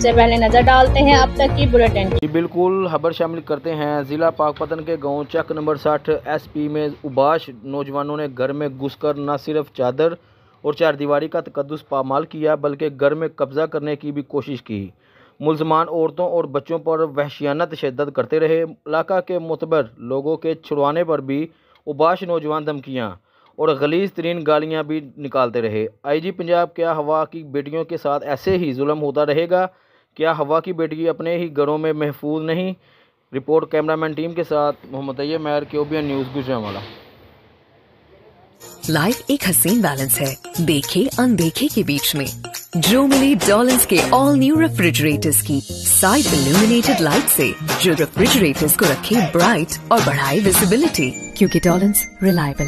सबसे पहले नजर डालते हैं अब तक की बुलेटिन। जी बिल्कुल, खबर शामिल करते हैं। जिला पाकपतन के गांव चक नंबर 60 SP में उबाश नौजवानों ने घर में घुसकर न सिर्फ चादर और चारदीवारी का तकद्दुस पामाल किया बल्कि घर में कब्जा करने की भी कोशिश की। मुलजमान औरतों और बच्चों पर वहशियाना तशद्दुद करते रहे। इलाका के मुतबर लोगों के छुड़वाने पर भी उबाश नौजवान धमकियाँ और गलीज तरीन गालियाँ भी निकालते रहे। IG पंजाब, क्या हवा की बेटियों के साथ ऐसे ही जुल्म होता रहेगा? क्या हवा की बेटी अपने ही घरों में महफूज नहीं? रिपोर्ट कैमरामैन टीम के साथ मोहम्मद तैयब मेहर, क्यूबियन न्यूज़, गुजरांवाला। लाइफ एक हसीन बैलेंस है, देखे अनदेखे के बीच में। जो मिले डॉलन्स के ऑल न्यू रेफ्रिजरेटर्स की साइड इल्यूमिनेटेड लाइट से, जो रेफ्रिजरेटर्स को रखे ब्राइट और बढ़ाए विजिबिलिटी, क्योंकि डॉलन्स रिलायबल